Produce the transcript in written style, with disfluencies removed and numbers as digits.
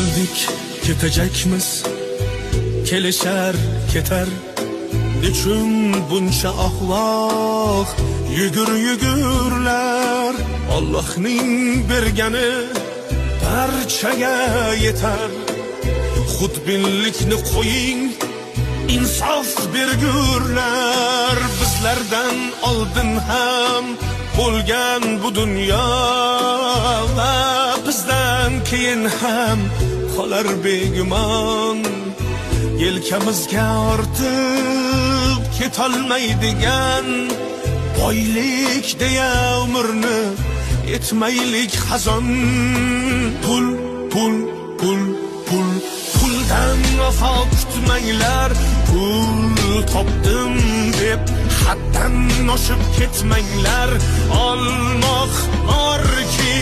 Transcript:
bildik ketecekmiz, kelişer keter. Niçin bunca ahvaq yugurlar? Allah'ning bergani barchaga yeter. Xudbinlikni qo'ying, insof bergurlar. Bizlardan oldin ham bo'lgan bu dunyo va bizdan keyin ham qolar begumon. Yelkamizga ortib ketolmaydigan boylik deya umrni etmaylik xazon. Pul, pul, pul, pul, puldan vafo kutmanglar. Pul topdim deb haddan oshib ketmanglar. Olmoq borki